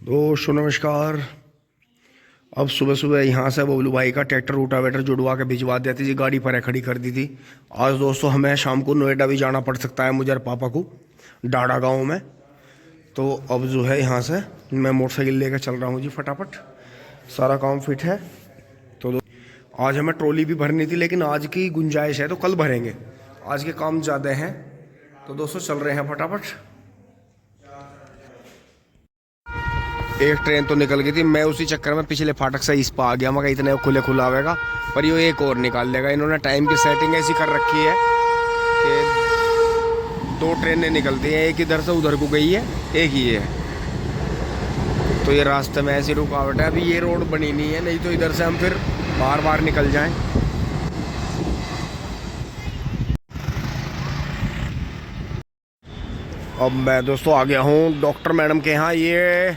दोस्तों नमस्कार। अब सुबह सुबह यहाँ से बबलू भाई का ट्रैक्टर रोटावेटर जुड़वा के भिजवा देती थी, गाड़ी पर खड़ी कर दी थी। आज दोस्तों हमें शाम को नोएडा भी जाना पड़ सकता है, मुझे और पापा को, डाड़ा गांव में। तो अब जो है यहाँ से मैं मोटरसाइकिल लेकर चल रहा हूँ जी, फटाफट सारा काम फिट है। तो आज हमें ट्रॉली भी भरनी थी, लेकिन आज की गुंजाइश है तो कल भरेंगे, आज के काम ज़्यादा हैं। तो दोस्तों चल रहे हैं फटाफट। एक ट्रेन तो निकल गई थी, मैं उसी चक्कर में पिछले फाटक से इस पा आ गया। मगर इतने खुले खुला आवेगा, पर ये एक और निकाल लेगा। इन्होंने टाइम की सेटिंग ऐसी कर रखी है कि दो ट्रेनें निकलती हैं, एक इधर से उधर को गई है, एक ही है। तो ये रास्ते में ऐसी रुकावट है। अभी ये रोड बनी नहीं है, नहीं तो इधर से हम फिर बार बार निकल जाएं। अब मैं दोस्तों आ गया हूँ डॉक्टर मैडम के यहाँ। ये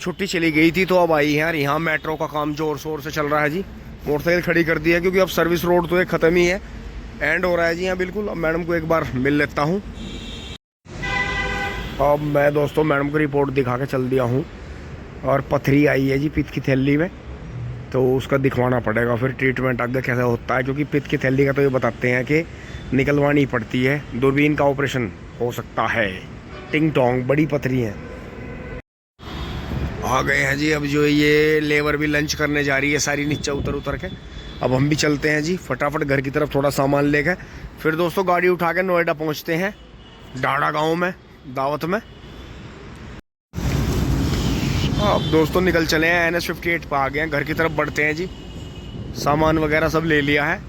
छुट्टी चली गई थी तो अब आई है यार। यहाँ मेट्रो का काम जोर शोर से चल रहा है जी। मोटरसाइकिल खड़ी कर दी है क्योंकि अब सर्विस रोड तो एक ख़त्म ही है, एंड हो रहा है जी यहाँ बिल्कुल। अब मैडम को एक बार मिल लेता हूँ। अब मैं दोस्तों मैडम को रिपोर्ट दिखा के चल दिया हूँ, और पथरी आई है जी पित्त की थैली में, तो उसका दिखवाना पड़ेगा फिर ट्रीटमेंट आगे कैसा होता है। क्योंकि पित्त की थैली का तो ये बताते हैं कि निकलवानी पड़ती है, दूरबीन का ऑपरेशन हो सकता है। टिंग टोंग बड़ी पथरी है। आ गए हैं जी। अब जो ये लेबर भी लंच करने जा रही है सारी, नीचे उतर उतर के। अब हम भी चलते हैं जी फटाफट घर की तरफ, थोड़ा सामान लेके फिर दोस्तों गाड़ी उठा के नोएडा पहुंचते हैं, डाड़ा गांव में दावत में। अब दोस्तों निकल चले हैं, NH-58 पर आ गए हैं, घर की तरफ बढ़ते हैं जी। सामान वगैरह सब ले लिया है,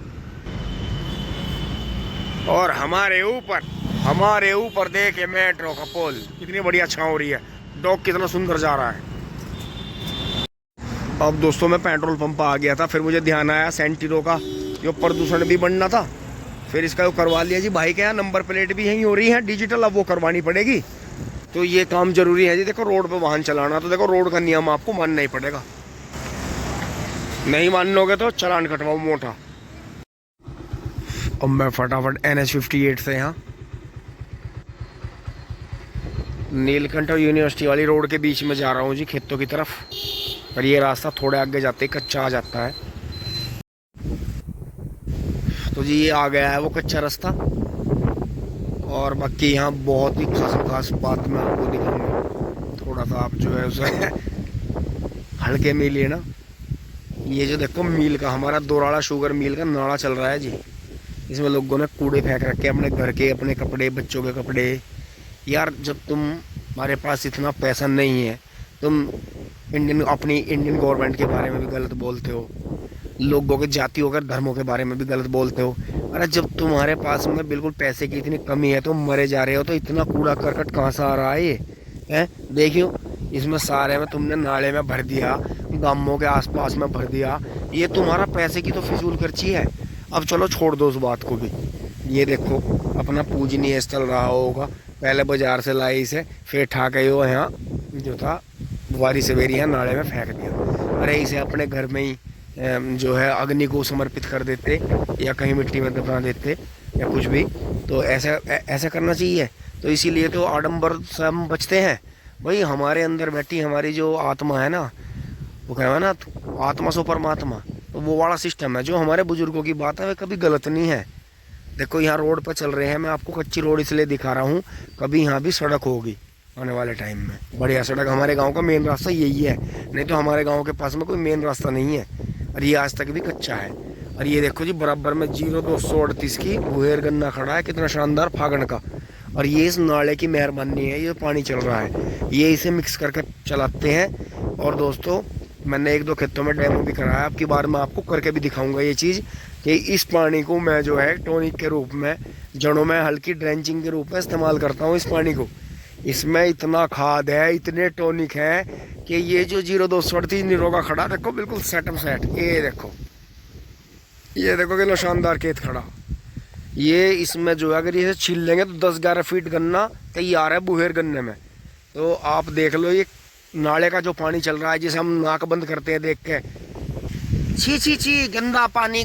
और हमारे ऊपर देखे मेट्रो का पोल कितनी बढ़िया छांव हो रही है, डॉग कितना सुंदर जा रहा है। अब दोस्तों मैं पेट्रोल पंप आ गया था, फिर मुझे ध्यान आया सेंटीरो का जो प्रदूषण भी बढ़ना था, फिर इसका वो करवा लिया जी। भाई के यहाँ नंबर प्लेट भी यहीं हो रही है डिजिटल, अब वो करवानी पड़ेगी। तो ये काम जरूरी है जी। देखो रोड पे वाहन चलाना, तो देखो रोड का नियम आपको मानना ही पड़ेगा, नहीं मानोगे तो चालान कटवाओ मोटा। अब मैं फटाफट NH-58 से यहाँ नीलकंठ यूनिवर्सिटी वाली रोड के बीच में जा रहा हूँ जी, खेतों की तरफ। पर ये रास्ता थोड़े आगे जाते ही कच्चा आ जाता है। तो जी ये आ गया है वो कच्चा रास्ता। और बाकी यहाँ बहुत ही खास बात मैं आपको दिखाऊंगा। थोड़ा सा आप जो है उसे हल्के में लिए ना। ये जो देखो मील का, हमारा दोराड़ा शुगर मिल का नाला चल रहा है जी। इसमें लोगों ने कूड़े फेंक रखे अपने घर के, अपने कपड़े, बच्चों के कपड़े। यार जब तुम्हारे पास इतना पैसा नहीं है, तुम अपनी इंडियन गवर्नमेंट के बारे में भी गलत बोलते हो, लोगों के जातियों के धर्मों के बारे में भी गलत बोलते हो। अरे जब तुम्हारे पास में बिल्कुल पैसे की इतनी कमी है, तुम मरे जा रहे हो, तो इतना कूड़ा करकट कहाँ से आ रहा है ये है? देखियो इसमें सारे में तुमने नाले में भर दिया, गांवों के आसपास में भर दिया। ये तुम्हारा पैसे की तो फिजूल खर्ची है। अब चलो छोड़ दो उस बात को भी। ये देखो अपना पूजनीय स्थल रहा होगा, पहले बाजार से लाई इसे, फिर ठा के वो यहाँ जो था वारी सवेरी यहाँ नाले में फेंक दिया। अरे इसे अपने घर में ही जो है अग्नि को समर्पित कर देते, या कहीं मिट्टी में दफना देते, या कुछ भी। तो ऐसा करना चाहिए। तो इसीलिए तो आडंबर से हम बचते हैं भाई। हमारे अंदर बैठी हमारी जो आत्मा है ना, वो क्या है ना, आत्मा सो परमात्मा, तो वो वाला सिस्टम है। जो हमारे बुजुर्गों की बात है वह कभी गलत नहीं है। देखो यहाँ रोड पर चल रहे हैं, मैं आपको कच्ची रोड इसलिए दिखा रहा हूँ, कभी यहाँ भी सड़क होगी आने वाले टाइम में, बढ़िया सड़क। हमारे गांव का मेन रास्ता यही है, नहीं तो हमारे गांव के पास में कोई मेन रास्ता नहीं है, और ये आज तक भी कच्चा है। और ये देखो जी बराबर में 0238 की बुहेर गन्ना खड़ा है, कितना शानदार फागण का। और ये इस नाले की मेहरबानी है, ये पानी चल रहा है, ये इसे मिक्स करके चलाते हैं। और दोस्तों मैंने एक दो खेतों में डेमो भी कराया, अब की बार मैं आपको करके भी दिखाऊंगा ये चीज़, कि इस पानी को मैं जो है टॉनिक के रूप में, जड़ों में हल्की ड्रेंचिंग के रूप में इस्तेमाल करता हूँ इस पानी को। इसमें इतना खाद है, इतने टॉनिक है कि ये जो 0238 निरोगा खड़ा, देखो बिल्कुल सेटम सेट। ये देखो कितना शानदार खेत खड़ा। ये इसमें जो है अगर ये छील लेंगे तो 10-11 फीट गन्ना तैयार है बुहेर गन्ने में। तो आप देख लो ये नाले का जो पानी चल रहा है, जिसे हम नाक बंद करते हैं देख के, छी छी छी गंदा पानी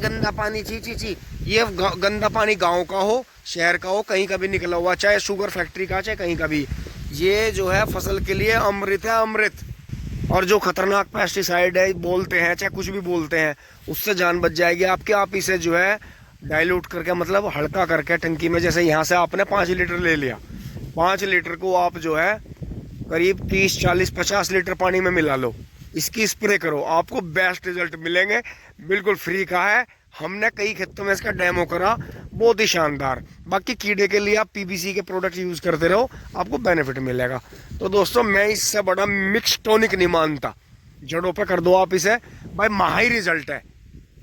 छी छी छी। ये गंदा पानी गांव का हो, शहर का हो, कहीं का भी निकला हुआ, चाहे शुगर फैक्ट्री का, चाहे कहीं का भी, ये जो है फसल के लिए अमृत है, अमृत। और जो खतरनाक पेस्टिसाइड है बोलते हैं, चाहे कुछ भी बोलते हैं, उससे जान बच जाएगी आपकी। आप इसे जो है डाइल्यूट करके, मतलब हल्का करके टंकी में, जैसे यहाँ से आपने 5 लीटर ले लिया, 5 लीटर को आप जो है करीब 30, 40, 50 लीटर पानी में मिला लो, इसकी स्प्रे करो, आपको बेस्ट रिजल्ट मिलेंगे। बिल्कुल फ्री का है, हमने कई खेतों में इसका डेमो करा, बहुत ही शानदार। बाकी कीड़े के लिए आप पीवीसी के प्रोडक्ट यूज करते रहो, आपको बेनिफिट मिलेगा। तो दोस्तों मैं इससे बड़ा मिक्स टॉनिक नहीं मानता, जड़ों पे कर दो आप इसे भाई, माही रिजल्ट है।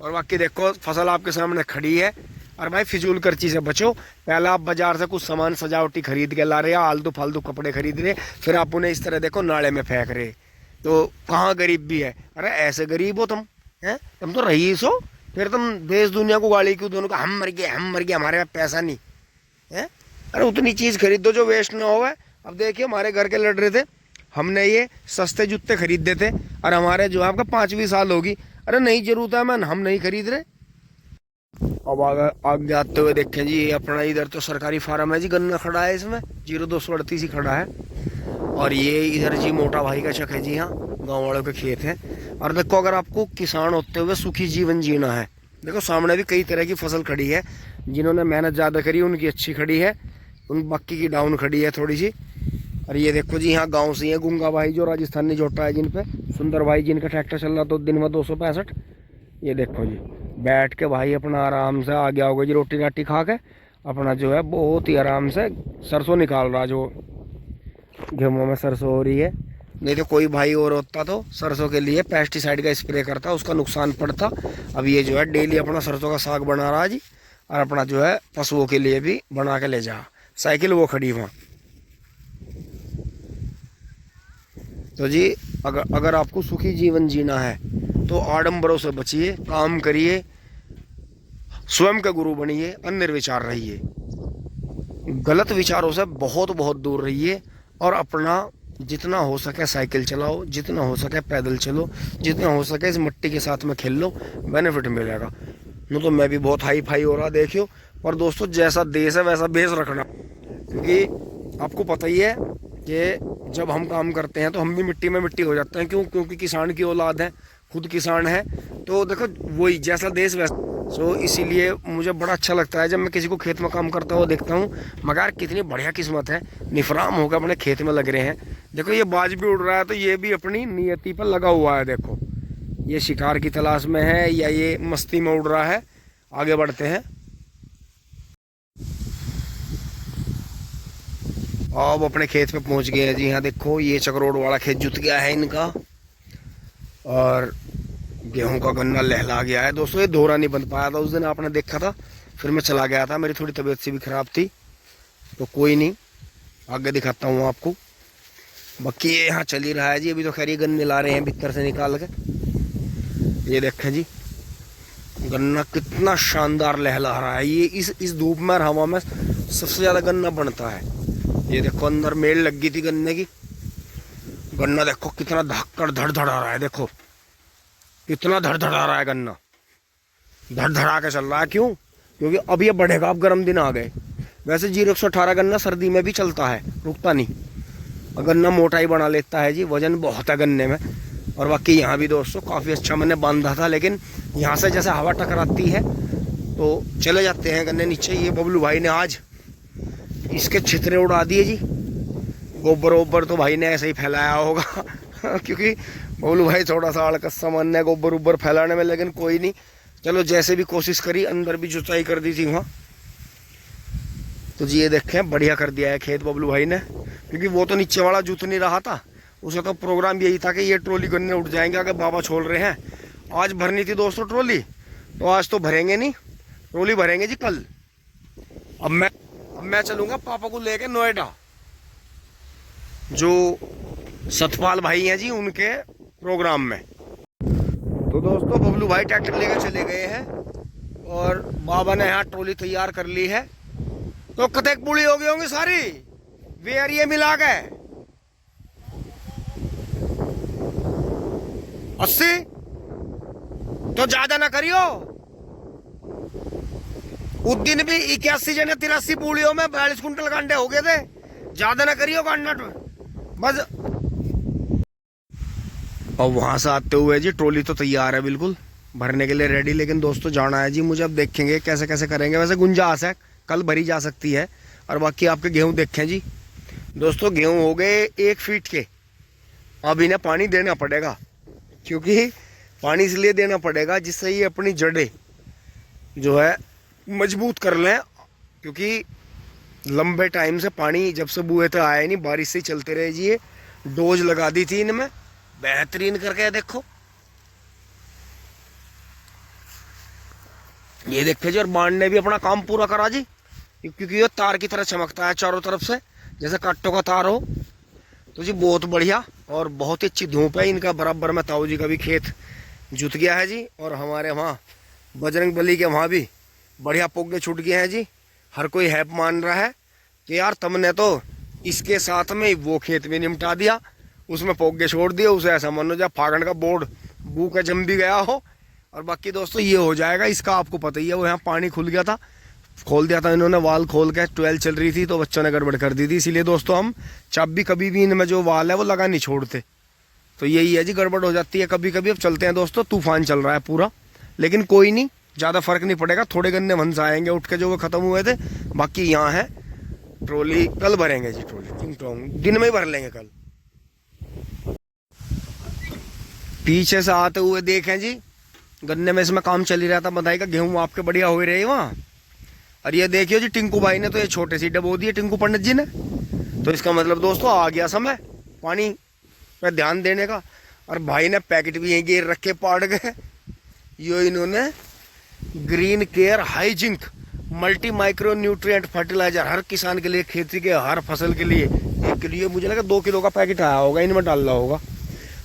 और बाकी देखो फसल आपके सामने खड़ी है। और भाई फिजूल खर्ची से बचो। पहले आप बाजार से कुछ सामान सजावटी खरीद के ला रहे हैं, आलतू फालतू कपड़े खरीद रहे, फिर आप उन्हें इस तरह देखो नाले में फेंक रहे, तो कहाँ गरीब भी है। अरे ऐसे गरीब हो तुम, हैं तुम तो रईस हो, फिर तुम देश दुनिया को गाली क्यों दोनों का, हम मर गए, हमारे पास पैसा नहीं है। अरे उतनी चीज़ खरीद दो जो वेस्ट ना हो। अब देखिए हमारे घर के लड़ रहे थे, हमने ये सस्ते जूते खरीदे थे, और हमारे जो है आपका 5वीं साल होगी, अरे नहीं जरूरत है मैन, हम नहीं खरीद रहे। अब आगे आते हुए देखें जी, ये अपना इधर तो सरकारी फार्म है जी, गन्ना खड़ा है इसमें, 0238 ही खड़ा है। और ये इधर जी मोटा भाई का चक है जी, हाँ गाँव वालों के खेत हैं। और देखो अगर आपको किसान होते हुए सुखी जीवन जीना है, देखो सामने भी कई तरह की फसल खड़ी है, जिन्होंने मेहनत ज़्यादा करी उनकी अच्छी खड़ी है, उन बाकी की डाउन खड़ी है थोड़ी सी। और ये देखो जी यहाँ गांव से है गुंगा भाई जो राजस्थानी जोटा है जिन पे, सुंदर भाई जिनका ट्रैक्टर चल रहा तो दिन में 265। ये देखो जी बैठ के भाई अपना आराम से आ गया होगा जी, रोटी राटी खा के अपना जो है बहुत ही आराम से सरसों निकाल रहा, जो गेहूँ में सरसों हो रही है। नहीं तो कोई भाई और होता तो सरसों के लिए पेस्टिसाइड का स्प्रे करता, उसका नुकसान पड़ता। अब ये जो है डेली अपना सरसों का साग बना रहा जी, और अपना जो है पशुओं के लिए भी बना के ले जा। साइकिल वो खड़ी वहाँ। तो जी अगर आपको सुखी जीवन जीना है तो आडंबरों से बचिए, काम करिए, स्वयं का गुरु बनिए, अनिर्विचार रहिए, गलत विचारों से बहुत बहुत दूर रहिए, और अपना जितना हो सके साइकिल चलाओ, जितना हो सके पैदल चलो, जितना हो सके इस मिट्टी के साथ में खेल लो, बेनिफिट मिलेगा। नहीं तो मैं भी बहुत हाई फाई हो रहा देखियो। पर दोस्तों जैसा देश है वैसा बेस रखना, क्योंकि आपको पता ही है कि जब हम काम करते हैं तो हम भी मिट्टी में मिट्टी हो जाते हैं। क्यों? क्योंकि किसान की औलाद है, खुद किसान है, तो देखो वही जैसा देश वैसा। सो इसीलिए मुझे बड़ा अच्छा लगता है जब मैं किसी को खेत में काम करता हुआ देखता हूँ, मगर कितनी बढ़िया किस्मत है, निफराम होकर अपने खेत में लग रहे हैं। देखो ये बाज भी उड़ रहा है तो ये भी अपनी नियति पर लगा हुआ है। देखो ये शिकार की तलाश में है या ये मस्ती में उड़ रहा है। आगे बढ़ते हैं। अब अपने खेत पे पहुंच गए हैं जी। हाँ देखो ये चकरोड़ वाला खेत जुत गया है इनका, और गेहूं का गन्ना लहला गया है। दोस्तों ये दोहरा नहीं बन पाया था उस दिन, आपने देखा था, फिर मैं चला गया था, मेरी थोड़ी तबीयत सी भी खराब थी, तो कोई नहीं आगे दिखाता हूँ आपको। बाकी ये यहाँ चल ही रहा है जी। अभी तो खैर ये गन्ने ला रहे हैं भीतर से निकाल के। ये देखें जी गन्ना कितना शानदार लहला रहा है। ये इस धूप में और हवा में सबसे ज़्यादा गन्ना बनता है। ये देखो अंदर मेल लग गई थी गन्ने की। गन्ना देखो कितना धक्कड़ धड़ रहा है, देखो कितना धड़धड़ा रहा है गन्ना, धड़धड़ा के चल रहा है। क्यों? क्योंकि अब ये बढ़ेगा, अब गर्म दिन आ गए। वैसे 0118 गन्ना सर्दी में भी चलता है, रुकता नहीं। और गन्ना मोटाई बना लेता है जी, वजन बहुत है गन्ने में। और बाकी यहाँ भी दोस्तों काफ़ी अच्छा मैंने बांधा था, लेकिन यहाँ से जैसे हवा टकराती है तो चले जाते हैं गन्ने नीचे। ये बबलू भाई ने आज इसके छितरे उड़ा दिए जी। गोबर वोबर तो भाई ने ऐसे ही फैलाया होगा क्योंकि बबलू भाई थोड़ा सा आड़कस सामान है गोबर उबर फैलाने में, लेकिन कोई नहीं, चलो जैसे भी कोशिश करी, अंदर भी जुताई कर दी थी वहाँ। तो जी ये देखें बढ़िया कर दिया है खेत बबलू भाई ने, क्योंकि वो तो नीचे वाला जुत नहीं रहा था। उसे तो प्रोग्राम यही था कि ये ट्रॉली गन्ने उठ जाएंगे अगर बाबा छोड़ रहे हैं। आज भरनी थी दोस्तों ट्रॉली, तो आज तो भरेंगे नहीं, ट्रॉली भरेंगे जी कल। अब मैं चलूँगा पापा को लेके नोएडा, जो सतपाल भाई हैं जी उनके प्रोग्राम में। तो दोस्तों बबलू भाई ट्रैक्टर लेकर चले गए हैं और बाबा ने यहाँ ट्रॉली तैयार कर ली है। तो कतेक पूरी हो गई होंगी सारी वेयर ये मिला के 80, तो ज्यादा ना करियो। उस दिन भी 81 जने 83 पूड़ियों में 42 कुंटल गांडे हो गए थे। ज्यादा ना करियो गांडा बस। और वहां से आते हुए जी ट्रॉली तो तैयार है बिल्कुल भरने के लिए रेडी, लेकिन दोस्तों जाना है जी मुझे, अब देखेंगे कैसे कैसे करेंगे। वैसे गुंजाइश है कल भरी जा सकती है। और बाकी आपके गेहूं देखें जी दोस्तों, गेहूं हो गए 1 फीट के। अब इन्हें पानी देना पड़ेगा, क्योंकि पानी इसलिए देना पड़ेगा जिससे ये अपनी जड़ें जो है मजबूत कर लें, क्योंकि लंबे टाइम से पानी जब से बुए तो आया नहीं, बारिश से चलते रहे जी। ये डोज लगा दी थी इनमें बेहतरीन करके, देखो ये देखते जी। और बाण ने भी अपना काम पूरा करा जी, क्योंकि ये तार की तरह चमकता है चारों तरफ से, जैसे कांटों का तार हो। तो जी बहुत बढ़िया और बहुत ही अच्छी धूप है इनका। बराबर में ताऊ जी का भी खेत जुत गया है जी, और हमारे वहाँ बजरंग बली के वहाँ भी बढ़िया पोगे छूट गए हैं जी। हर कोई हैप मान रहा है कि यार तुमने तो इसके साथ में वो खेत भी निपटा दिया, उसमें पोगे छोड़ दिए, उसे ऐसा मानो जब फागण का बोर्ड बू का जम भी गया हो। और बाकी दोस्तों ये हो जाएगा, इसका आपको पता ही है, वो यहाँ पानी खुल गया था, खोल दिया था इन्होंने वाल खोल के। 12 चल रही थी तो बच्चों ने गड़बड़ कर दी थी, इसीलिए दोस्तों हम चाबी कभी भी इनमें जो वाल है वो लगा नहीं छोड़ते। तो यही है जी, गड़बड़ हो जाती है कभी कभी। अब चलते हैं दोस्तों, तूफान चल रहा है पूरा, लेकिन कोई नहीं, ज़्यादा फर्क नहीं पड़ेगा। थोड़े गन्ने वंश आएंगे उठ के जो वो खत्म हुए थे, बाकी यहाँ है ट्रॉली। कल भरेंगे जी ट्रॉली, दिन में ही भर लेंगे कल। पीछे से आते हुए देखें जी, गन्ने में इसमें काम चल ही रहा था, बधाई का गेहूं आपके बढ़िया हो ही रहे वहाँ। और ये देखियो जी, टिंकू भाई ने तो ये छोटे सी डबो दी है, टिंकू पंडित जी ने। तो इसका मतलब दोस्तों आ गया समय पानी पे ध्यान देने का। और भाई ने पैकेट भी यहीं गिर रखे पाड़ गए। ये इन्होंने ग्रीन केयर हाइजिंक मल्टी माइक्रो न्यूट्रिएंट फर्टिलाइजर हर किसान के लिए, खेती के हर फसल के लिए 1 किलो, मुझे लगा 2 किलो का पैकेट आया होगा, इनमें डालना होगा।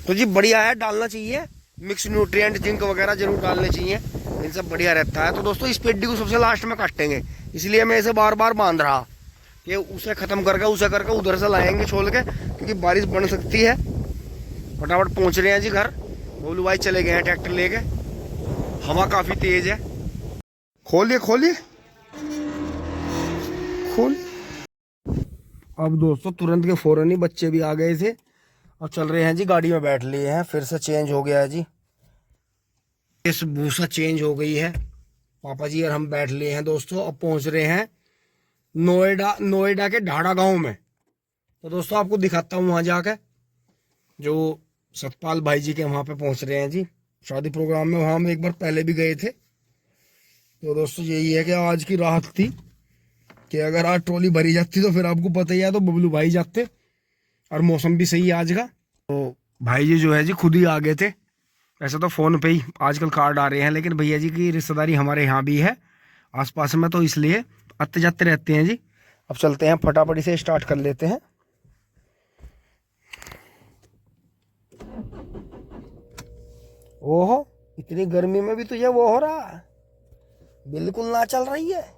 तो जी बढ़िया है, डालना चाहिए। मिक्स न्यूट्रिएंट जिंक वगैरह जरूर डालने चाहिए, इनसे बढ़िया रहता है। तो दोस्तों इस पेड्डी को सबसे लास्ट में काटेंगे, इसलिए मैं इसे बार बार बांध रहा कि उसे खत्म करके उसे करके उधर से लाएंगे छोड़ के, क्योंकि बारिश बढ़ सकती है। फटाफट पहुंच रहे हैं जी घर, बोलू भाई चले गए हैं ट्रैक्टर लेके, हवा काफी तेज है। खोलिए खोलिए खोल। अब दोस्तों तुरंत के फौरन ही बच्चे भी आ गए थे, अब चल रहे हैं जी, गाड़ी में बैठ लिए हैं। फिर से चेंज हो गया है जी, इस भूसा चेंज हो गई है पापा जी, और हम बैठ लिए हैं दोस्तों। अब पहुंच रहे हैं नोएडा के ढाड़ा गांव में। तो दोस्तों आपको दिखाता हूँ वहां जाके, जो सतपाल भाई जी के वहां पे पहुंच रहे हैं जी, शादी प्रोग्राम में। वहां हम एक बार पहले भी गए थे। तो दोस्तों यही है कि आज की राहत थी कि अगर आज ट्रॉली भरी जाती तो फिर आपको पता ही है, तो बबलू भाई जाते। और मौसम भी सही है आज का। तो भाई जी जो है जी खुद ही आ गए थे, ऐसे तो फ़ोन पे ही आजकल कार्ड आ रहे हैं, लेकिन भैया जी की रिश्तेदारी हमारे यहाँ भी है आसपास में, तो इसलिए आते जाते रहते हैं जी। अब चलते हैं, फटाफट से स्टार्ट कर लेते हैं। ओहो, इतनी गर्मी में भी तुझे वो हो रहा है, बिल्कुल ना चल रही है।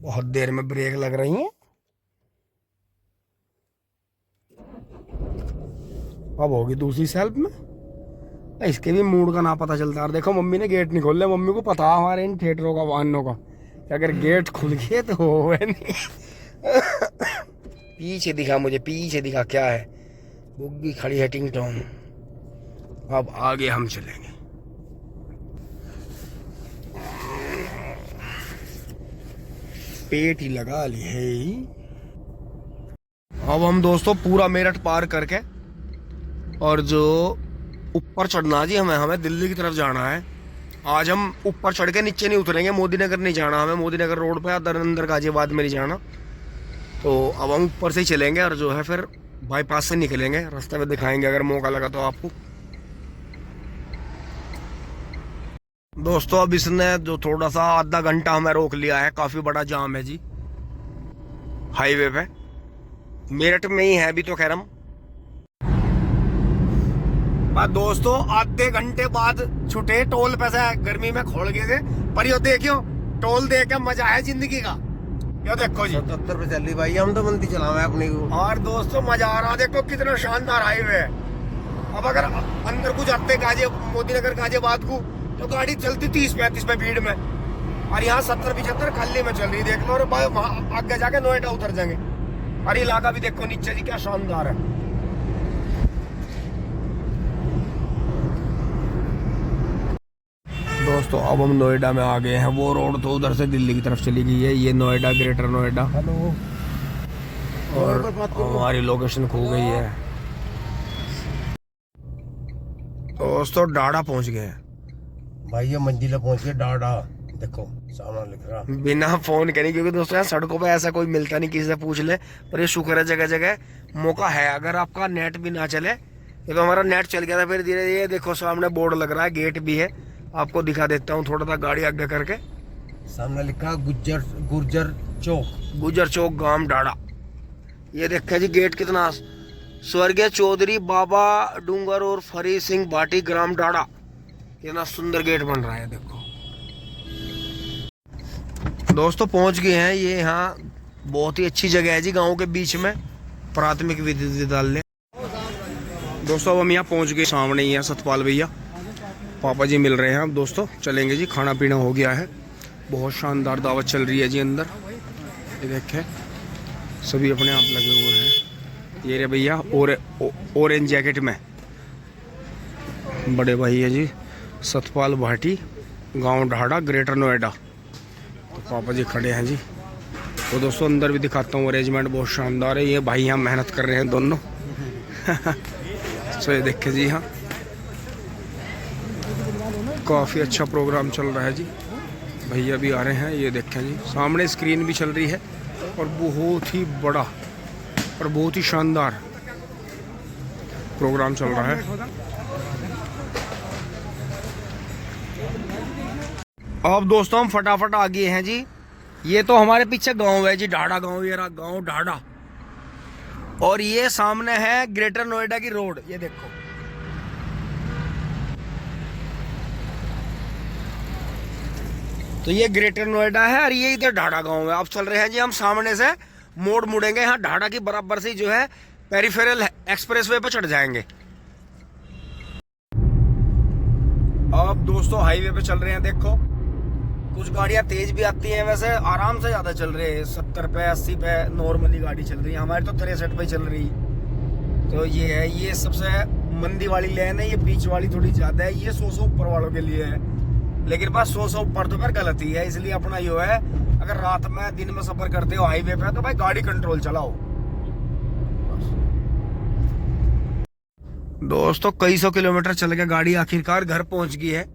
बहुत देर में ब्रेक लग रही है। अब होगी दूसरी सेल्फ में, इसके भी मूड का ना पता चलता है। देखो मम्मी ने गेट नहीं खोल लिया, मम्मी को पता है हमारे इन थिएटरों का, वाहनों का, कि अगर गेट खुल गए तो हो नहीं। पीछे दिखा मुझे, पीछे दिखा क्या है, बुग्गी खड़ी है टिंग टोंग। अब आगे हम चलेंगे। पेट ही लगा ली है। अब हम दोस्तों पूरा मेरठ पार करके, और जो ऊपर चढ़ना जी, हमें दिल्ली की तरफ जाना है। आज हम ऊपर चढ़ के नीचे नहीं उतरेंगे, मोदी नगर नहीं जाना हमें, मोदी नगर रोड पे अंदर गाजियाबाद में नहीं जाना। तो अब हम ऊपर से ही चलेंगे, और जो है फिर बाईपास से निकलेंगे, रास्ते में दिखाएंगे अगर मौका लगा तो आपको। दोस्तों अब इसने जो थोड़ा सा आधा घंटा हमें रोक लिया है, काफी बड़ा जाम है जी हाईवे पे, मेरठ में ही है अभी तो। खैर हम दोस्तों आधे घंटे बाद छुटे, टोल पैसे गर्मी में खोल गए थे, पर यो देखियो टोल दे के मजा है जिंदगी का। यो देखो जी 77 पे चल रही भाई, हम तो मंदी चलावे अपनी को। और दोस्तों मजा आ रहा, देखो कितना शानदार हाईवे है। अब अगर अंदर को जाते मोदी नगर गाजियाबाद को, तो गाड़ी चलती 30-35 पे भीड़ में, और यहाँ 70-75 खाली में चल रही, देख लो। और आगे जाके नोएडा उतर जाएंगे। और इलाका भी देखो नीचे जी क्या शानदार है। दोस्तों अब हम नोएडा में आ गए हैं। वो रोड तो उधर से दिल्ली की तरफ चली गई है, ये नोएडा, ग्रेटर नोएडा। हेलो। और हमारी लोकेशन खो गई है। दोस्तों डाढ़ा पहुंच गए हैं भाई, ये मंजिला पहुंच गए डाढ़ा। देखो सामने लिख रहा। बिना फोन करे, क्योंकि दोस्तों यहाँ सड़कों पे ऐसा कोई मिलता नहीं, किसी से पूछ ले। पर ये शुक्र है जगह जगह मौका है। अगर आपका नेट भी ना चले, ये तो हमारा नेट चल गया था फिर धीरे धीरे। देखो सामने बोर्ड लग रहा है, गेट भी है, आपको दिखा देता हूँ थोड़ा सा गाड़ी आगे करके। सामने लिखा गुर्जर चौक, गुजर चौक गांव डाढ़ा। ये देखा जी गेट कितना, स्वर्गीय चौधरी बाबा डूंगर और फरी सिंह भाटी ग्राम डाढ़ा। कितना सुंदर गेट बन रहा है देखो। दोस्तों पहुंच गए हैं, ये यहाँ बहुत ही अच्छी जगह है जी, गांव के बीच में, प्राथमिक विद्युत विद्यालय। दोस्तों अब हम यहाँ पहुंच गए, सामने ही है सतपाल भैया, पापा जी मिल रहे हैं। अब दोस्तों चलेंगे जी, खाना पीना हो गया है, बहुत शानदार दावत चल रही है जी अंदर। ये देखें सभी अपने आप लगे हुए हैं। ये रे भैया ऑरेंज जैकेट में बड़े भाई है जी, सतपाल भाटी, गांव ढाढ़ा, ग्रेटर नोएडा। तो पापा जी खड़े हैं जी। तो दोस्तों अंदर भी दिखाता हूँ, अरेंजमेंट बहुत शानदार है। ये भाई यहाँ मेहनत कर रहे हैं दोनों। तो ये देखे जी, हाँ काफ़ी अच्छा प्रोग्राम चल रहा है जी। भैया भी आ रहे हैं, ये देखें जी, सामने स्क्रीन भी चल रही है और बहुत ही बड़ा और बहुत ही शानदार प्रोग्राम चल रहा है। अब दोस्तों हम फटाफट आ गए हैं जी। ये तो हमारे पीछे गांव है जी, ढाढ़ा गांव, ये रहा गांव ढाढ़ा। और ये सामने है ग्रेटर नोएडा की रोड, ये देखो। तो ये ग्रेटर नोएडा है और ये इधर ढाढ़ा गांव है। अब चल रहे हैं जी हम सामने से, मोड़ मुड़ेंगे, यहाँ ढाढ़ा की बराबर से जो है पेरिफेरल एक्सप्रेसवे पे चढ़ जाएंगे। अब दोस्तों हाईवे पे चल रहे हैं, देखो कुछ गाड़ियां तेज भी आती हैं, वैसे आराम से ज्यादा चल रहे हैं, 70 पे 80 पे नॉर्मली गाड़ी चल रही है। हमारी तो 63 पे चल रही। तो ये है, ये सबसे मंदी वाली लेन है, ये बीच वाली थोड़ी ज्यादा है, ये 100 ऊपर वालों के लिए है। लेकिन बस 100 ऊपर तो फिर गलती है, इसलिए अपना यो है, अगर रात में दिन में सफर करते हो हाईवे पे तो भाई गाड़ी कंट्रोल चलाओ। दोस्तों कई सौ किलोमीटर चल के गाड़ी आखिरकार घर पहुंच गई है।